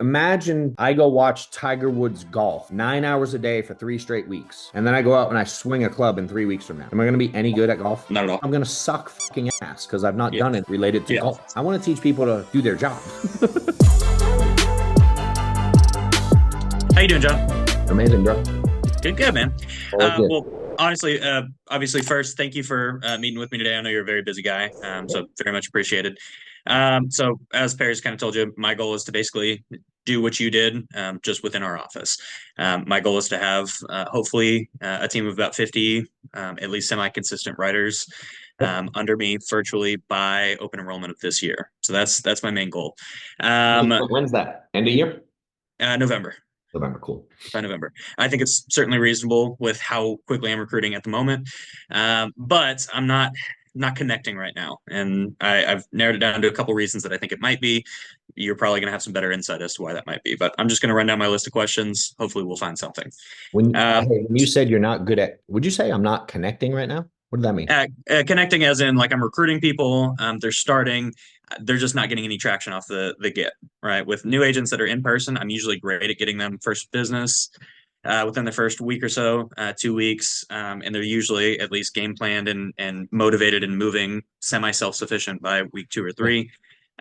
Imagine I go watch Tiger Woods golf 9 hours a day for 3 straight weeks, and then I go out and I swing a club in 3 weeks from now. Am I going to be any good at golf? Not at all. I'm going to suck fucking ass because I've not Yeah. done it related to Yeah. golf. I want to teach people to do their job. How you doing, John? Amazing, bro. Good, man. All good. Well, honestly, obviously, first, thank you for meeting with me today. I know you're a very busy guy, so very much appreciated. So, as Perry's kind of told you, my goal is to basically do what you did, just within our office. My goal is to have, hopefully, a team of about 50, at least semi-consistent writers, under me virtually by open enrollment of this year. So that's my main goal. When's that? End of year? November. November. Cool. By November. I think it's certainly reasonable with how quickly I'm recruiting at the moment. But I'm not connecting right now. And I've narrowed it down to a couple reasons that I think it might be. You're probably going to have some better insight as to why that might be. But I'm just going to run down my list of questions. Hopefully we'll find something. When you said you're not good at, would you say I'm not connecting right now? What does that mean? Connecting as in like I'm recruiting people, they're starting, they're just not getting any traction off the get, right? With new agents that are in person, I'm usually great at getting them first business within the first week or so, 2 weeks, and they're usually at least game planned and motivated and moving semi self-sufficient by week 2 or 3.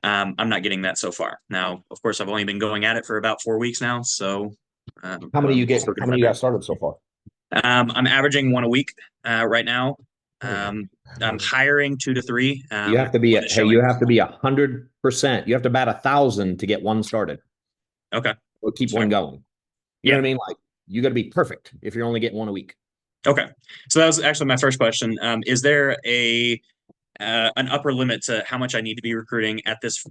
I'm not getting that so far. Now, of course, I've only been going at it for about 4 weeks now, so How many you get? How many you got started so far? I'm averaging one a week right now. I'm hiring 2 to 3. You have to be you have to be 100%. You have to bat 1,000 to get one started. Okay. Or keep one going. You know what I mean? Like you got to be perfect if you're only getting one a week. Okay. So that was actually my first question. Is there an upper limit to how much I need to be recruiting at this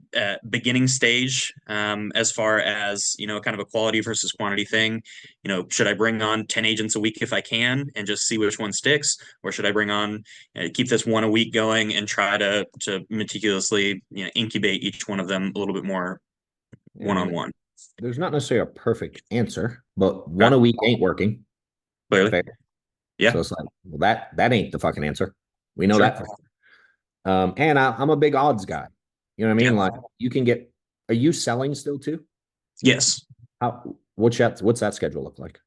beginning stage, as far as, kind of a quality versus quantity thing? Should I bring on 10 agents a week if I can and just see which one sticks? Or should I bring on, keep this one a week going and try to meticulously, incubate each one of them a little bit more one-on-one? There's not necessarily a perfect answer, but one a week ain't working. Clearly. Fair. Yeah. So it's like, well, that ain't the fucking answer. We know that. And I'm a big odds guy. You know what I mean? Like you can get. Are you selling still too? Yes. What's that schedule look like?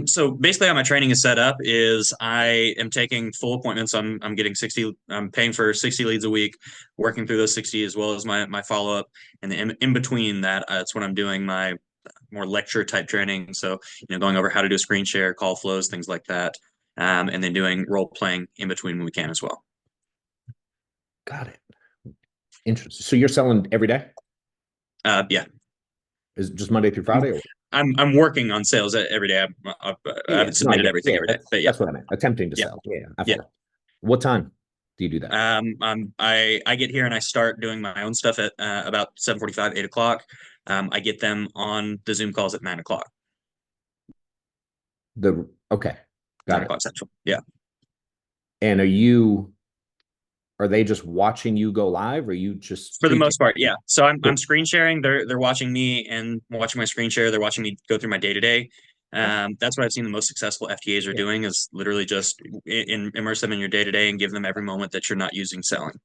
So basically how my training is set up is I am taking full appointments. I'm getting 60, I'm paying for 60 leads a week, working through those 60 as well as my follow-up. And then in between that, it's when I'm doing my more lecture type training. So, going over how to do a screen share, call flows, things like that. And then doing role playing in between when we can as well. Got it. Interesting. So you're selling every day? Yeah. Is it just Monday through Friday? Or? I'm working on sales every day. I haven't submitted everything every day, but that's what I meant. Attempting to sell. Yeah. What time do you do that? I get here and I start doing my own stuff at about 7:45, 8 o'clock. I get them on the Zoom calls at 9 o'clock. Okay. Got 9 o'clock Central. Yeah. And are they just watching you go live, or you just for the most part? Yeah. So I'm screen sharing. They're watching me and watching my screen share. They're watching me go through my day to day. That's what I've seen the most successful FTAs are doing is literally just immerse them in your day to day and give them every moment that you're not using selling.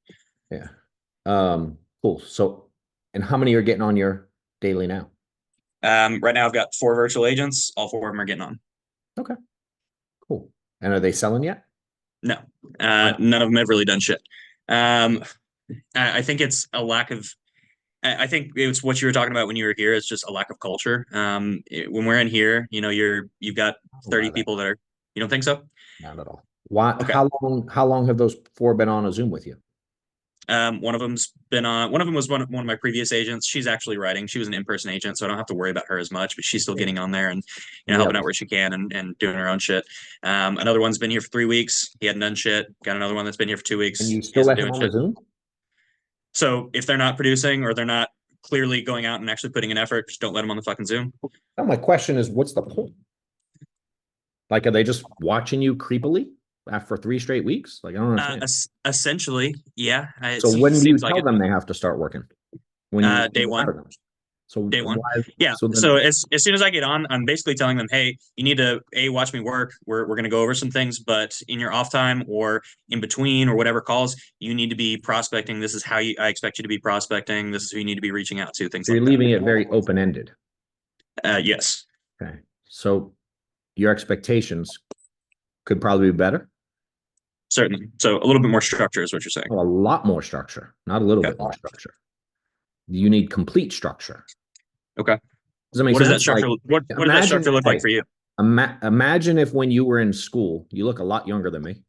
Yeah. Cool. So, and how many are getting on your daily now? Right now I've got 4 virtual agents. All 4 of them are getting on. Okay. Cool. And are they selling yet? No. None of them have really done shit. I think it's a lack of. I think it's what you were talking about when you were here. It's just a lack of culture. When we're in here, you've got 30 people that are. You don't think so? Not at all. Why? Okay. How long have those 4 been on a Zoom with you? One of them's been on. One of them was one of my previous agents. She's actually writing. She was an in-person agent, so I don't have to worry about her as much. But she's still getting on there and helping out where she can and doing her own shit. Another one's been here for 3 weeks. He hadn't done shit. Got another one that's been here for 2 weeks. And you still let him on Zoom? So if they're not producing or they're not clearly going out and actually putting an effort, just don't let them on the fucking Zoom. Now my question is, what's the point? Like, are they just watching you creepily after 3 straight weeks? Like, I don't understand. Essentially, yeah. So when do you tell them they have to start working? Day one. So Day one. why? Yeah. So then, So as soon as I get on, I'm basically telling them, hey, you need to watch me work. We're gonna go over some things, but in your off time or in between or whatever calls, you need to be prospecting. This is how I expect you to be prospecting. This is who you need to be reaching out to, things you're like that. leaving it very open ended. Yes. Okay. So your expectations could probably be better. Certainly. So a little bit more structure is what you're saying. A lot more structure, not a little Okay. bit more structure. You need complete structure. Okay. Does that make What does that sense? structure Like, what does that structure look like for you? Imagine if when you were in school, you look a lot younger than me.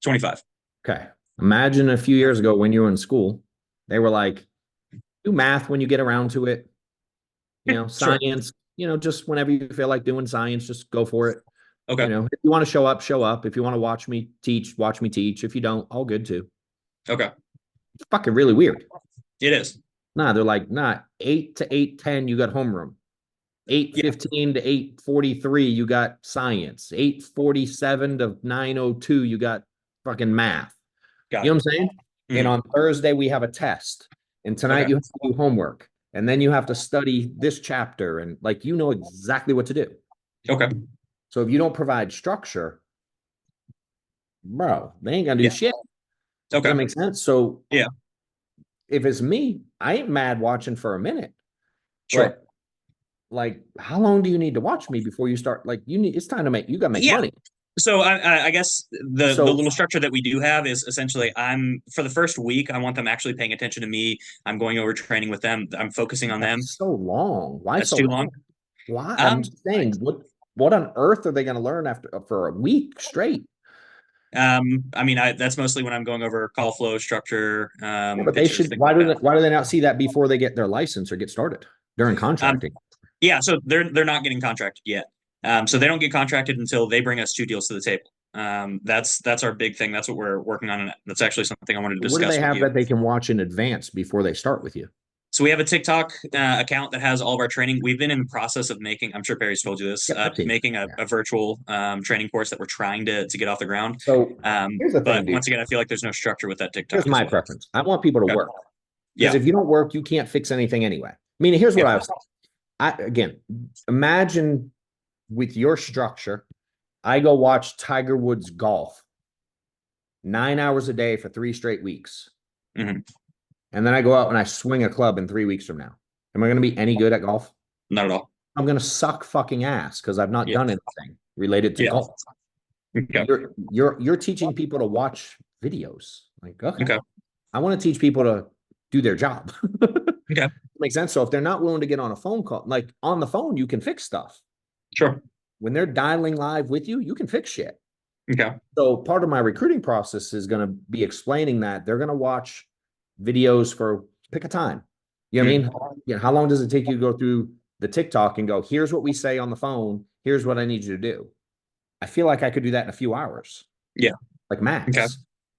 25. Okay. Imagine a few years ago when you were in school, they were like, do math when you get around to it. Sure. Science, just whenever you feel like doing science, just go for it. Okay. If you want to show up, show up. If you want to watch me teach. If you don't, all good too. Okay. It's fucking really weird. It is. Nah, they're like, nah, 8 to 8:10, you got homeroom. 8:15 to 8:43, you got science. 8:47 to 9:02, you got fucking math. Got You know it. what I'm saying? And on Thursday, we have a test. And tonight Okay. you have to do homework. And then you have to study this chapter. And like you know exactly what to do. Okay. So if you don't provide structure, bro, they ain't gonna do Yeah. shit. Does Okay. that make sense? So Yeah. if it's me, I ain't mad watching for a minute. Sure. But like, how long do you need to watch me before you start? Like, it's time to you gotta make Yeah. money. So I guess the So little structure that we do have is essentially I'm for the first week I want them actually paying attention to me. I'm going over training with them. I'm focusing on them. that's so long. Why That's so too long? long. Why? I'm Um, just saying, what on earth are they gonna learn after for a week straight? I mean, that's mostly when I'm going over call flow structure, Yeah, but they pitches, should. things like that. Why do they not see that before they get their license or get started during Um, contracting? yeah, so they're not getting contracted yet. So they don't get contracted until they bring us two deals to the table. That's our big thing. That's what we're working on. And that's actually something I wanted to What do they discuss with have you. that they can watch in advance before they start with you? So we have a TikTok account that has all of our training. We've been in the process of making, I'm sure Perry's told you this, Yeah, I've seen it. making a virtual training course that we're trying to get off the ground. So here's the But thing, dude. once again, I feel like there's no structure with that Here's TikTok as my well. preference. I want people to Okay. work because Yeah. if you don't work, you can't fix anything anyway. I mean, here's what Yeah. I was. Again, imagine with your structure, I go watch Tiger Woods golf 9 hours a day for 3 straight weeks. Mhm. And then I go out and I swing a club in 3 weeks from now. Am I going to be any good at golf? Not at all. I'm going to suck fucking ass because I've not Yeah. done anything related to Yeah. golf. Okay. You're teaching people to watch videos. Like, okay. Okay. I want to teach people to do their job. Okay. Makes sense. So if they're not willing to get on a phone call, like on the phone, you can fix stuff. Sure. When they're dialing live with you, you can fix shit. Okay. So part of my recruiting process is going to be explaining that they're going to watch videos for pick a time. You know what I mean? You know, how long does it take you to go through the TikTok and go, here's what we say on the phone. Here's what I need you to do. I feel like I could do that in a few hours. Yeah. Like max. Okay.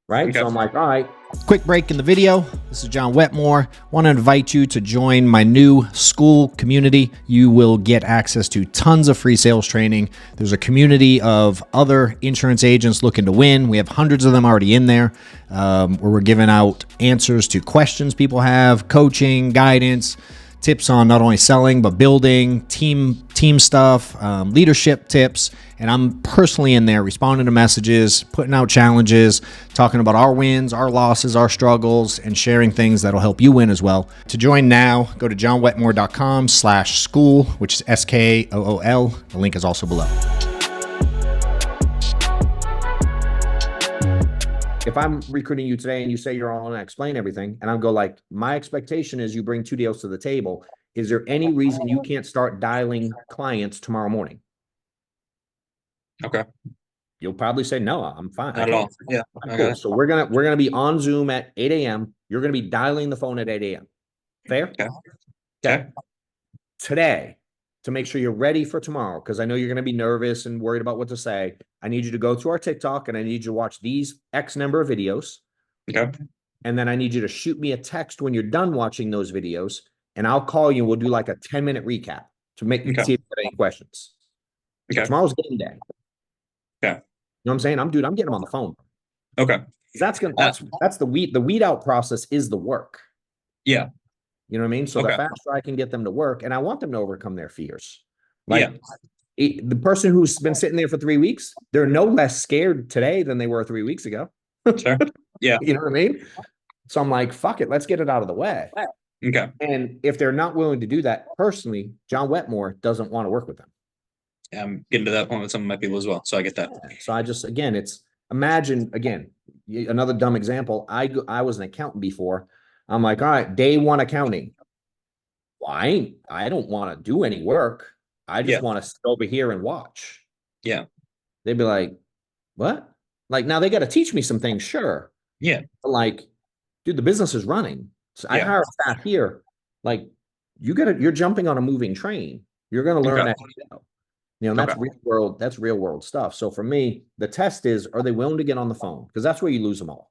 Right. Okay. So I'm like, all right. Quick break in the video. This is John Wetmore. Want to invite you to join my new school community. You will get access to tons of free sales training. There's a community of other insurance agents looking to win. We have hundreds of them already in there, where we're giving out answers to questions people have, coaching, guidance, tips on not only selling but building, team stuff, leadership tips. And I'm personally in there responding to messages, putting out challenges, talking about our wins, our losses, our struggles, and sharing things that'll help you win as well. To join now, go to johnwetmore.com/school, which is SKOOL. The link is also below. If I'm recruiting you today and you say you're on and I explain everything, and I'll go like, my expectation is you bring 2 deals to the table. Is there any reason you can't start dialing clients tomorrow morning? Okay. You'll probably say, no, I'm fine. Not at all. Yeah. Cool. So we're gonna be on Zoom at 8 a.m. You're gonna be dialing the phone at 8 a.m. Fair? Okay. Okay. Today, to make sure you're ready for tomorrow, because I know you're gonna be nervous and worried about what to say, I need you to go to our TikTok and I need you to watch these X number of videos. Okay. And then I need you to shoot me a text when you're done watching those videos, and I'll call you and we'll do like a 10-minute recap to make see if you have any questions. Okay. Tomorrow's game day. Okay. You know what I'm saying? I'm getting them on the phone. Okay. That's the weed out process is the work. Yeah. You know what I mean? So the Okay. faster I can get them to work, and I want them to overcome their fears. Yeah. Like the person who's been sitting there for 3 weeks, they're no less scared today than they were 3 weeks ago. Sure. Yeah. You know what I mean? So I'm like, fuck it, let's get it out of the way. Okay. And if they're not willing to do that, personally, John Wetmore doesn't want to work with them. I'm getting to that point with some of my people as well. So I get that. So I just, again, it's imagine, again, another dumb example. I was an accountant before. I'm like, all right, day one accounting. Well, I don't want to do any work. I just want to sit over here and watch. Yeah. They'd be like, what? Like, now they got to teach me some things, sure. Yeah. But like, dude, the business is running. So I hire staff here. Like, you're jumping on a moving train. You're going to learn that. That's real world. That's real world stuff. So for me, the test is: are they willing to get on the phone? Because that's where you lose them all.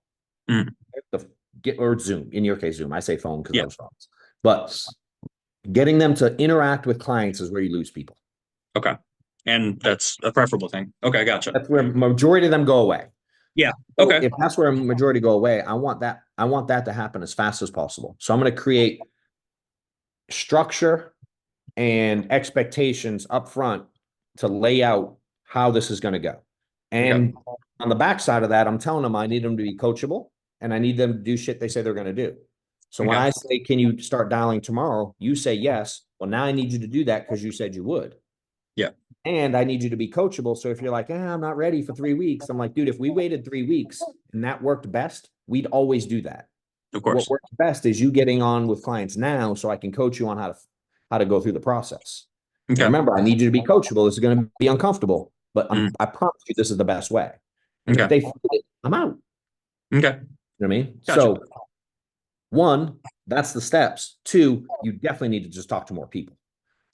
Or Zoom. In your case, Zoom. I say phone because those phones. But getting them to interact with clients is where you lose people. Okay, and that's a preferable thing. Okay, gotcha. That's where majority of them go away. Yeah. Okay. So if that's where a majority go away, I want that to happen as fast as possible. So I'm going to create structure and expectations up front to lay out how this is going to go. And on the backside of that, I'm telling them I need them to be coachable and I need them to do shit they say they're going to do. So when I say, can you start dialing tomorrow? You say yes. Well, now I need you to do that because you said you would. Yeah. And I need you to be coachable. So if you're like, I'm not ready for 3 weeks, I'm like, dude, if we waited 3 weeks and that worked best, we'd always do that. Of course. What works best is you getting on with clients now so I can coach you on how to go through the process. Okay. Remember, I need you to be coachable. This is going to be uncomfortable, but I promise you this is the best way. And if they fit it, I'm out. Okay. You know what I mean? Gotcha. So 1, that's the steps. 2, you definitely need to just talk to more people.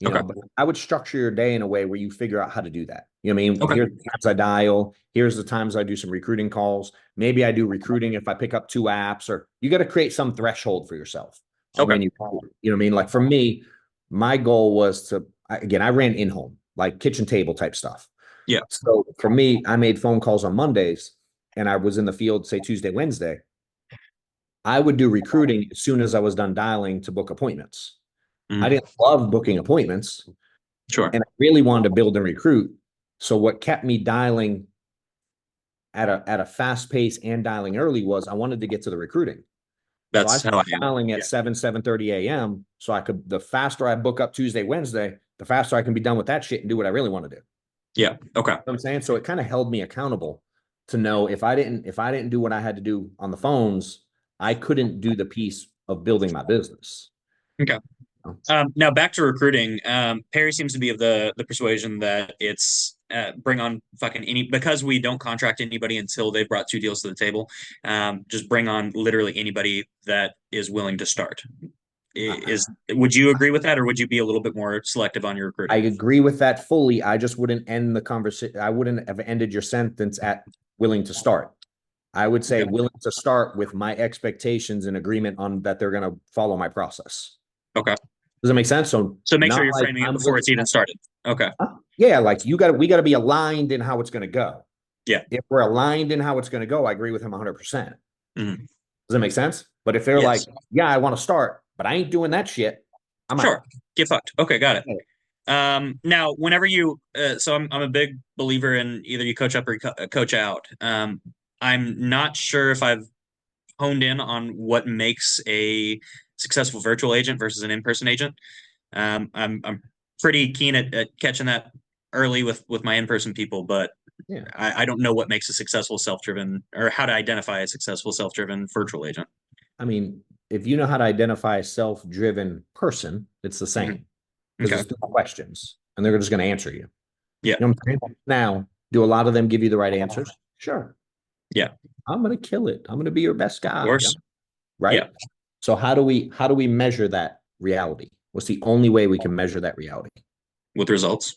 You know, but I would structure your day in a way where you figure out how to do that. You know what I mean? Here's the times I dial. Here's the times I do some recruiting calls. Maybe I do recruiting if I pick up 2 apps, or you got to create some threshold for yourself. When you know what I mean? Like for me, my goal was to, again, I ran in-home, like kitchen table type stuff. Yeah. So for me, I made phone calls on Mondays and I was in the field, say Tuesday, Wednesday. I would do recruiting as soon as I was done dialing to book appointments. I didn't love booking appointments. Sure. And I really wanted to build and recruit. So what kept me dialing at a fast pace and dialing early was I wanted to get to the recruiting. That's so I started dialing at 7:30 a.m. So I could, the faster I book up Tuesday, Wednesday, the faster I can be done with that shit and do what I really want to do. Yeah. Okay. You know what I'm saying? So it kind of held me accountable to know if I didn't do what I had to do on the phones, I couldn't do the piece of building my business. Okay. Now back to recruiting. Perry seems to be of the persuasion that it's bring on fucking because we don't contract anybody until they've brought 2 deals to the table. Just bring on literally anybody that is willing to start. Would you agree with that, or would you be a little bit more selective on your recruiting? I agree with that fully. I just wouldn't end the conversation. I wouldn't have ended your sentence at willing to start. I would say willing to start with my expectations and agreement on that they're going to follow my process. Okay. Does that make sense? So make sure you're framing it before it's even started. Okay. Yeah, like we got to be aligned in how it's going to go. Yeah. If we're aligned in how it's going to go, I agree with him 100%. Does that make sense? But if they're like, yeah, I want to start, but I ain't doing that shit, I'm out. Get fucked. Okay, got it. Now, whenever you, so I'm a big believer in either you coach up or you coach out. I'm not sure if I've honed in on what makes a successful virtual agent versus an in-person agent. I'm pretty keen at catching that early with my in-person people, but I don't know what makes a successful self-driven, or how to identify a successful self-driven virtual agent. I mean, if you know how to identify a self-driven person, it's the same. Because it's 2 questions and they're just going to answer you. Yeah. You know what I'm saying? Now, do a lot of them give you the right answers? Sure. Yeah. I'm going to kill it. I'm going to be your best guy. Of course. Right. Yeah. So how do we measure that reality? What's the only way we can measure that reality? With results.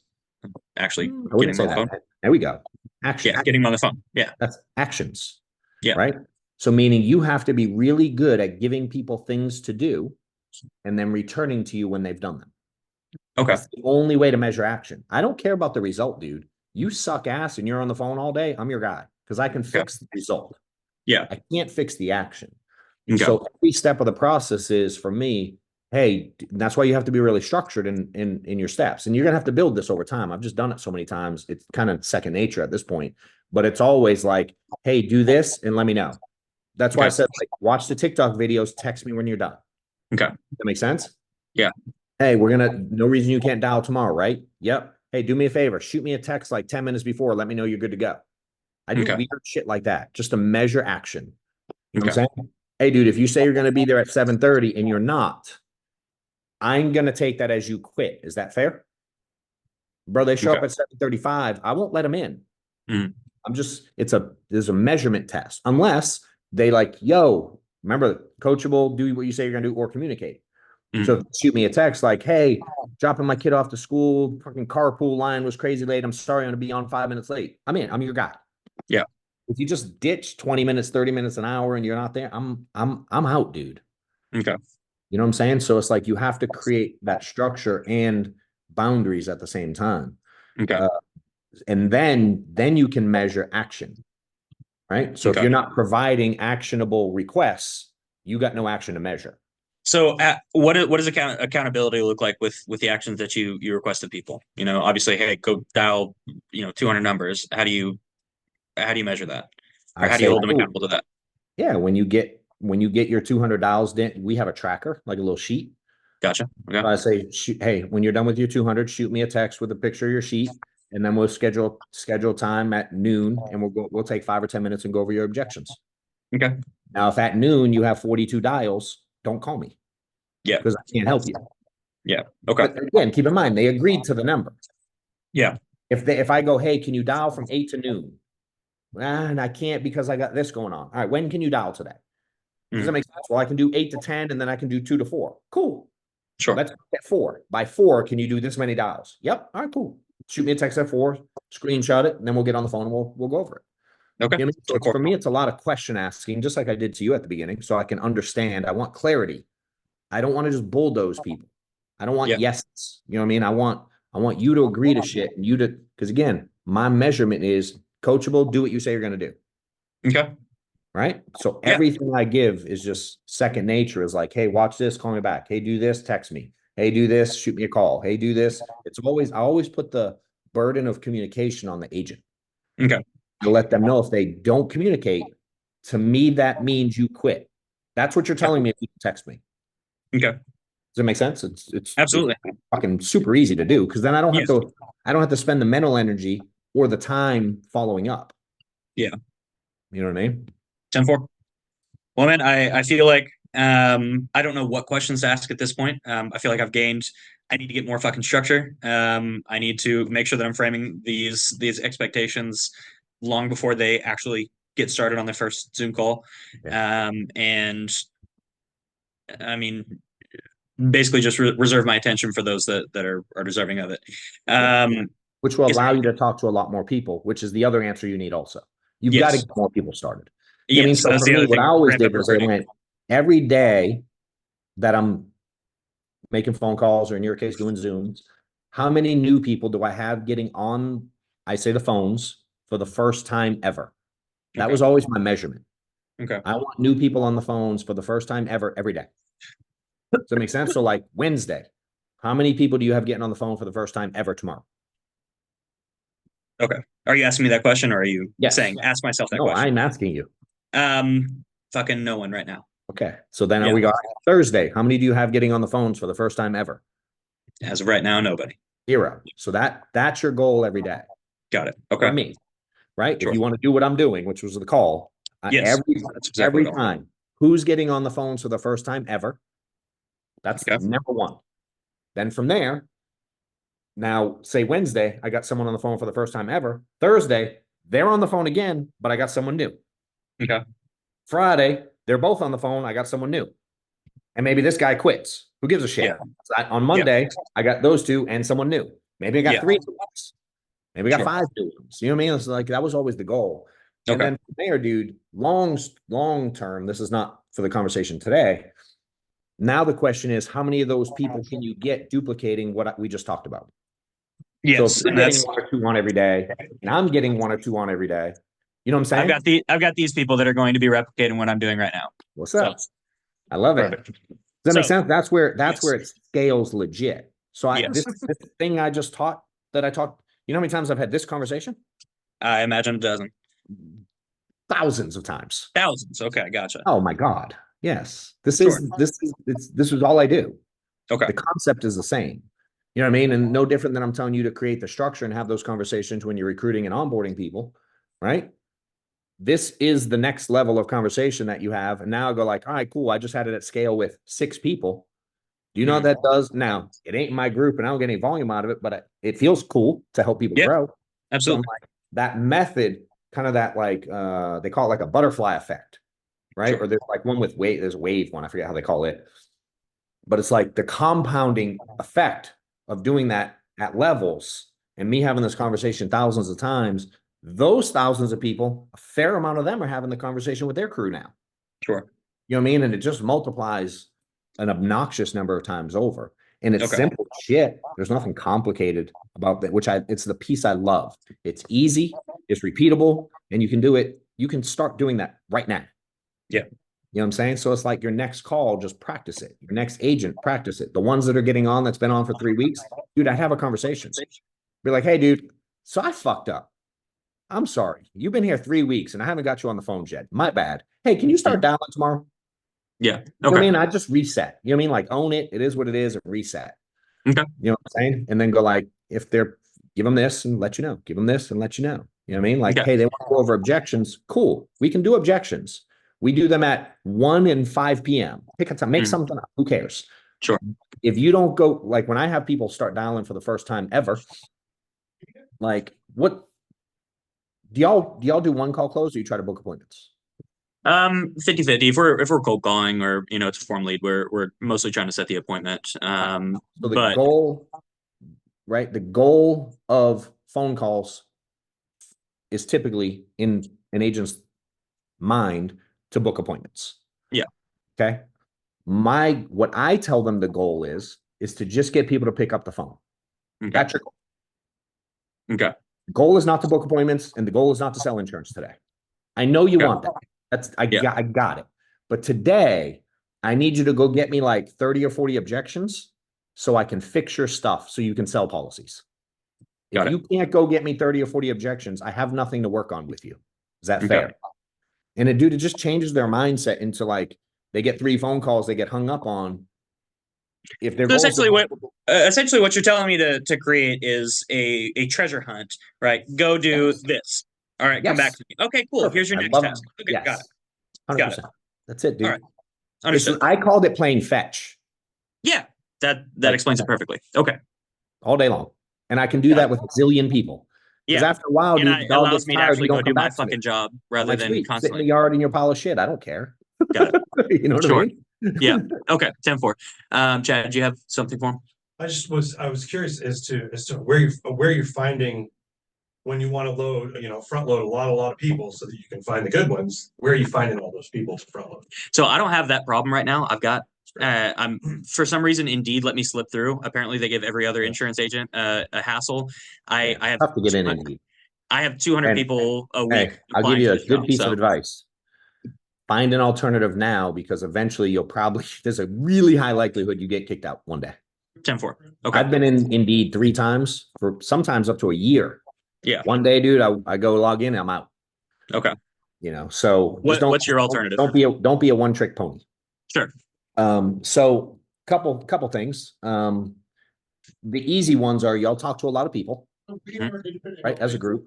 Actually I wouldn't say that. There we go. Action. Yeah, getting them on the phone. Yeah. That's actions. Yeah. Right. So meaning you have to be really good at giving people things to do and then returning to you when they've done them. Okay. That's the only way to measure action. I don't care about the result, dude. You suck ass and you're on the phone all day, I'm your guy because I can fix the result. Yeah. I can't fix the action. Okay. So every step of the process is, for me, hey, that's why you have to be really structured in your steps. And you're gonna have to build this over time. I've just done it so many times. It's kind of second nature at this point. But it's always like, hey, do this and let me know. That's why I Okay. said, like, watch the TikTok videos, text me when you're done. Okay. That makes sense? Yeah. Hey, no reason you can't dial tomorrow, right? Yep. Hey, do me a favor. Shoot me a text like 10 minutes before. Let me know you're good to go. I do Okay. weird shit like that just to measure action. You know what Okay. I'm saying? Hey, dude, if you say you're going to be there at 7:30 and you're not, I'm going to take that as you quit. Is that fair? Bro, they show Okay. up at 7:35. I won't let them in. Mhm. There's a measurement test. Unless they like, yo, remember, coachable, do what you say you're going to do or communicate. So Mhm. shoot me a text like, hey, dropping my kid off to school, fucking carpool line was crazy late. I'm sorry, I'm going to be on 5 minutes late. I'm in. I'm your guy. Yeah. If you just ditch 20 minutes, 30 minutes, an hour, and you're not there, I'm out, dude. Okay. You know what I'm saying? So it's like you have to create that structure and boundaries at the same time. Okay. And then you can measure action, right? So if Okay. you're not providing actionable requests, you got no action to measure. So, what does accountability look like with the actions that you request of people? Obviously, hey, go dial 200 numbers. How do you measure that, or I how do you say, hold them oh, accountable to that? yeah, when you get your 200 dials, we have a tracker, like a little sheet. Gotcha. Okay. So I say, hey, when you're done with your 200, shoot me a text with a picture of your sheet, and then we'll schedule time at noon, and we'll take 5 or 10 minutes and go over your objections. Okay. Now, if at noon you have 42 dials, don't call me Yeah. because I can't help you. Yeah. Okay. But again, keep in mind they agreed to the number. Yeah. If I go, hey, can you dial from 8 to noon? And I can't because I got this going on. All right, when can you dial today? Does that Mhm. make sense? Well, I can do 8 to 10, and then I can do 2 to 4. Cool. Sure. Let's get 4. By 4, can you do this many dials? Yep. All right, cool. Shoot me a text at 4, screenshot it, and then we'll get on the phone and we'll go over it. Okay. You know what I mean? So 10-4. for me, it's a lot of question asking, just like I did to you at the beginning, so I can understand. I want clarity. I don't want to just bulldoze people. I don't want Yeah. yeses. You know what I mean? I want you to agree to shit and because again, my measurement is coachable, do what you say you're going to do. Okay. Right. So Yeah. everything I give is just second nature, is like, hey, watch this, call me back. Hey, do this, text me. Hey, do this, shoot me a call. Hey, do this. I always put the burden of communication on the agent Okay. to let them know if they don't communicate. To me, that means you quit. That's what you're Yeah. telling me if you text me. Okay. Does it make sense? It's Absolutely. fucking super easy to do because then Yes. I don't have to spend the mental energy or the time following up. Yeah. You know what I mean? 10-4. Well, man, I feel like I don't know what questions to ask at this point. I feel like I need to get more fucking structure. I need to make sure that I'm framing these expectations long before they actually get started on their first Zoom call. And I mean, basically just reserve my attention for those that are deserving of it. Which will Is there allow you to talk to a lot more people, which is the other answer you need also. You've got to Yes. get more people started. You know what I mean? Yes, So that's for the me, other what thing. I always Ramp up did was I recruiting. went every day that I'm making phone calls, or in your case, doing Zooms. How many new people do I have getting on, I say, the phones for the first time ever? That Okay. was always my measurement. Okay. I want new people on the phones for the first time ever every day. Does that make sense? So like Wednesday, how many people do you have getting on the phone for the first time ever tomorrow? Okay. Are you asking me that question, or are you Yes. saying ask myself that No, question? I'm asking you. Fucking no one right now. Okay. So then Yeah. we got Thursday. How many do you have getting on the phones for the first time ever? As of right now, nobody. 0. So that's your goal every day Got it. for Okay. me, right? Sure. If you want to do what I'm doing, which was the call, Yes. That's exactly every what I want. time, who's getting on the phones for the first time ever? That's Okay. number one. Then from there, now say Wednesday, I got someone on the phone for the first time ever. Thursday, they're on the phone again, but I got someone new. Okay. Friday, they're both on the phone. I got someone new. And maybe this guy quits. Who gives a shit? Yeah. On Monday, I got those 2 and someone new. Maybe I got Yeah. 3 new ones. Maybe I got Sure. 5 new ones. You know what I mean? It's like that was always the goal. And Okay. then from there, dude, long term, this is not for the conversation today. Now the question is, how many of those people can you get duplicating what we just talked about? So if Yes, you're and getting that's 1 or 2 on every day, and I'm getting 1 or 2 on every day, you know what I'm saying? I've got these people that are going to be replicating what I'm doing right now. What's up? I love it. Perfect. that make So, sense? That's where yes. it scales legit. So Yes. this thing I just taught that I talked, you know how many times I've had this conversation? I imagine a dozen. Thousands of times. Thousands. Okay, gotcha. Oh my God. Yes. Sure. This is all I do. Okay. The concept is the same. You know what I mean? And no different than I'm telling you to create the structure and have those conversations when you're recruiting and onboarding people, right? This is the next level of conversation that you have. And now I go like, all right, cool. I just had it at scale with 6 people. Do you know what that does? Now, it ain't my group and I don't get any volume out of it, but it feels cool to help people Yeah, grow. absolutely. So like, that method, kind of that like, they call it like a butterfly effect, right? Sure. Or there's like one with wave, there's a wave one. I forget how they call it, but it's like the compounding effect of doing that at levels and me having this conversation thousands of times. Those thousands of people, a fair amount of them are having the conversation with their crew now. Sure. You know what I mean? And it just multiplies an obnoxious number of times over. And it's Okay. simple shit. There's nothing complicated about that, it's the piece I love. It's easy, it's repeatable, and you can do it. You can start doing that right now. Yeah. You know what I'm saying? So it's like your next call, just practice it. Your next agent, practice it. The ones that are getting on, that's been on for 3 weeks, dude, I'd have a conversation. Be like, hey, dude, so I fucked up. I'm sorry. You've been here 3 weeks and I haven't got you on the phone yet. My bad. Hey, can you start dialing tomorrow? Yeah. You know Okay. what I mean? I just reset. You know what I mean? Like own it. It is what it is, and reset. Okay. You know what I'm saying? And then go like, if they're, give them this and let you know. Give them this and let you know. You know what I mean? Like, Okay. hey, they want to go over objections. Cool. We can do objections. We do them at 1 and 5 p.m. Pick a time, make something up. Who cares? Sure. If you don't go, like when I have people start dialing for the first time ever, like what do y'all do one call close or you try to book appointments? 50-50. If we're cold calling or it's a form lead, we're mostly trying to set the appointment. So the But goal, right? The goal of phone calls is typically in an agent's mind to book appointments. Yeah. Okay. What I tell them the goal is to just get people to pick up the phone. Okay. That's your goal. Okay. The goal is not to book appointments, and the goal is not to sell insurance today. I know you want that. I got it. But today, I need you to go get me like 30 or 40 objections so I can fix your stuff so you can sell policies. If you can't go get me 30 or 40 objections, I have nothing to work on with you. Is that fair? And it just changes their mindset into like they get 3 phone calls they get hung up on. If they're essentially what you're telling me to create is a treasure hunt, right? Go do this. All right, come back to me. Okay, cool. Perfect. Here's your next task. Okay, got it. 100%. Got it. That's it, dude. All right. Understood. I called it playing fetch. Yeah, that explains it perfectly. Okay. All day long. And I can do that with a zillion people. Because after a while, dude, it allows me to actually go do my fucking job rather than constantly sit in constantly the yard in your pile of shit. I don't care. Got it. You know what I mean? Yeah. Okay. 10-4. Chad, do you have something for him? I was curious as to where you're finding when you want to load, front load a lot of people so that you can find the good ones. Where are you finding all those people to front load? So I don't have that problem right now. I've got I'm for some reason Indeed let me slip through. Apparently they give every other insurance agent a hassle. I have tough to get in Indeed. I have 200 people a week. Hey, I'll give you a good piece of advice. Find an alternative now because eventually there's a really high likelihood you get kicked out one day. 10-4. Okay. I've been in Indeed 3 times for sometimes up to a year. Yeah. One day, dude, I go log in, I'm out. Okay. So what's your alternative? Don't be a one-trick pony. Sure. So couple things. The easy ones are y'all talk to a lot of people, right? As a group.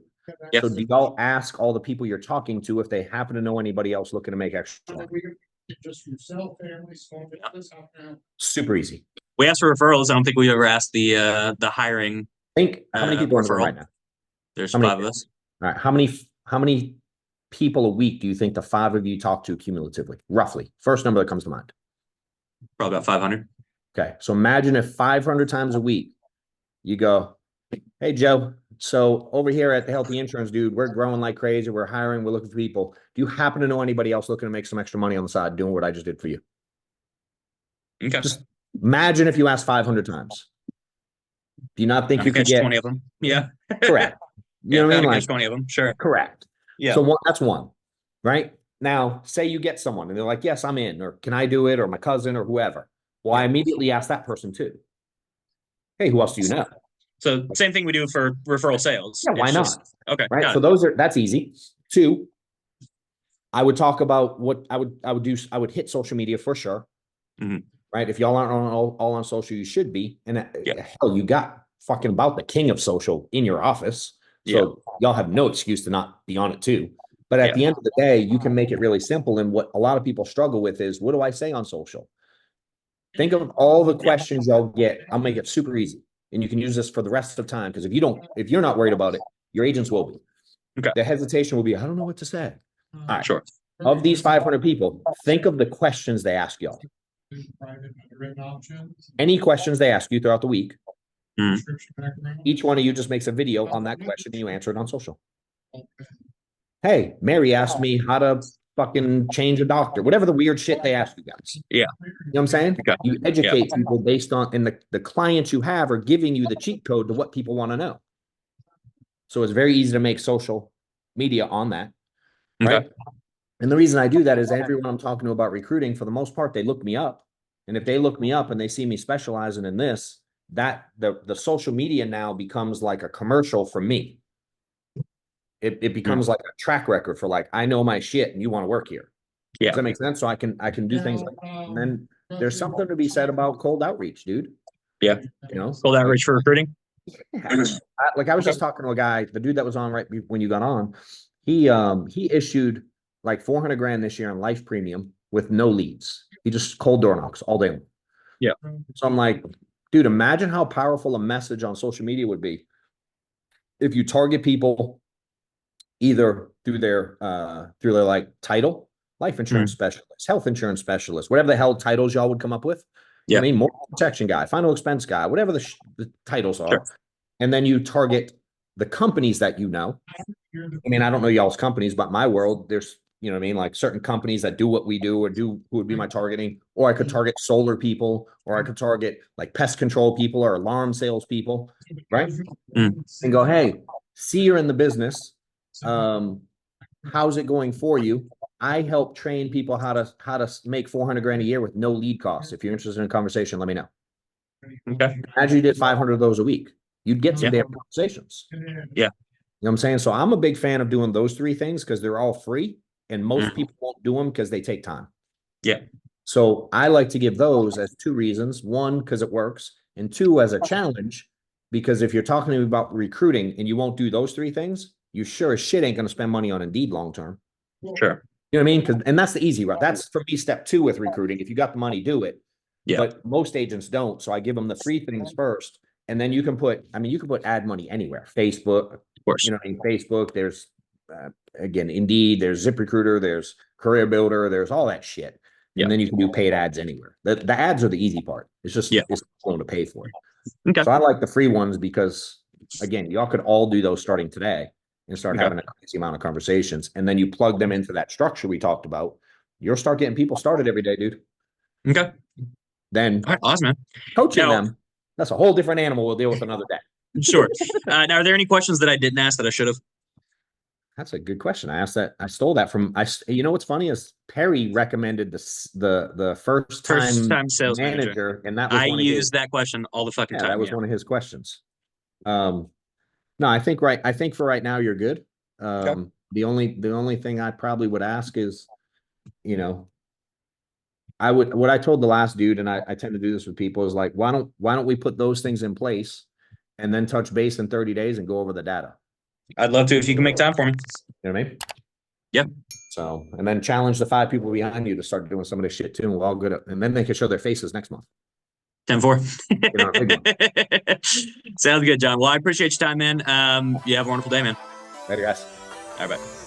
Yep. So do y'all ask all the people you're talking to if they happen to know anybody else looking to make extra money? Just yourself, family, small business, super easy. We asked for referrals. I don't think we ever asked the hiring. Think how many people are in there right now? There's 5 of us. All right. How many people a week do you think the 5 of you talk to cumulatively? Roughly. First number that comes to mind. Probably about 500. Okay. So imagine if 500 times a week you go, hey, Joe, so over here at the Healthy Insurance Dude, we're growing like crazy. We're hiring. We're looking for people. Do you happen to know anybody else looking to make some extra money on the side doing what I just did for you? Okay. Just imagine if you asked 500 times. Do you not think you could get 20 of them? Yeah. Correct. You know what I mean? Like 20 of them. Sure. Correct. Yeah. So that's one, right? Now, say you get someone and they're like, yes, I'm in, or can I do it? Or my cousin or whoever. Well, I immediately ask that person too. Hey, who else do you know? So same thing we do for referral sales. Yeah, why It's not? just- okay, Right. got So it. that's easy. Two, I would talk about what I would do. I would hit social media for sure. Mhm. Right. If y'all aren't all on social, you should be. And Yeah. hell, you got fucking about the king of social in your office. So y'all have no excuse to not be on it too. But at Yeah. the end of the day, you can make it really simple. And what a lot of people struggle with is, what do I say on social? Think of all the questions y'all get. I'll make it super easy. And you can use this for the rest of time. Because if you're not worried about it, your agents will be. Okay. The hesitation will be, I don't know what to say. All right. Sure. Of these 500 people, think of the questions they ask y'all. Any questions they ask you throughout the week. Mhm. Each one of you just makes a video on that question and you answer it on social. Hey, Mary asked me how to fucking change a doctor, whatever the weird shit they ask you guys. Yeah. You know what I'm saying? Okay. You educate people based on, and the clients you have are giving you the cheat code to what people want to know. So it's very easy to make social media on that. Right. Okay. And the reason I do that is everyone I'm talking to about recruiting, for the most part, they look me up. And if they look me up and they see me specializing in this, that the social media now becomes like a commercial for me. It becomes like a track record for like, I know my shit and you want to work here. Yeah. Does that make sense? So I can do things like that. And then there's something to be said about cold outreach, dude. Yeah. You know, Cold outreach for recruiting. I was just talking to a guy, the dude that was on right when you got on. He issued like 400 grand this year on life premium with no leads. He just cold door knocks all day long. Yeah. So I'm like, dude, imagine how powerful a message on social media would be if you target people either through their like title, life insurance specialist, health insurance specialist, whatever the hell titles y'all would come up with. Yeah. I mean, more protection guy, final expense guy, whatever the titles are. Sure. And then you target the companies that you know. I mean, I don't know y'all's companies, but my world, there's, you know what I mean? Like certain companies that do what we do or do who would be my targeting, or I could target solar people, or I could target like pest control people or alarm sales people, right? And go, hey, see you're in the business. How's it going for you? I help train people how to make 400 grand a year with no lead costs. If you're interested in a conversation, let me know. Okay. Imagine you did 500 of those a week. You'd get some damn conversations. Yeah. You know what I'm saying? So I'm a big fan of doing those three things because they're all free and most people won't do them because they take time. Yeah. So I like to give those as two reasons. One, because it works, and two, as a challenge, because if you're talking to me about recruiting and you won't do those three things, you sure as shit ain't going to spend money on Indeed long term. Sure. You know what I mean? And that's the easy route. That's for me, step two with recruiting. If you got the money, do it. Yeah. But most agents don't. So I give them the free things first. And then you can put ad money anywhere. Facebook, Of course. you know, in Facebook, there's again, Indeed, there's ZipRecruiter, there's Career Builder, there's all that shit. And then you can do paid ads anywhere. The ads are the easy part. It's just it's going to pay for it. Okay. So I like the free ones because again, y'all could all do those starting today and start having a crazy amount of conversations. And then you plug them into that structure we talked about. You'll start getting people started every day, dude. Okay. Then All right, awesome, man. coaching them, that's a whole different animal we'll deal with another day. Sure. Now, are there any questions that I didn't ask that I should have? That's a good question. I asked that. I stole that from. You know what's funny is Perry recommended the first time sales manager, and that was I one of his, use that question all the fucking time. That was one of his questions. No, I think for right now you're good. The only thing I probably would ask is, you know, what I told the last dude, and I tend to do this with people, is like, why don't we put those things in place and then touch base in 30 days and go over the data? I'd love to if you can make time for me. You know what I mean? Yep. So, and then challenge the 5 people behind you to start doing some of this shit too. And we're all good. And then they can show their faces next month. 10-4. Sounds good, John. Well, I appreciate your time, man. You have a wonderful day, man. Later, guys. All right, bye.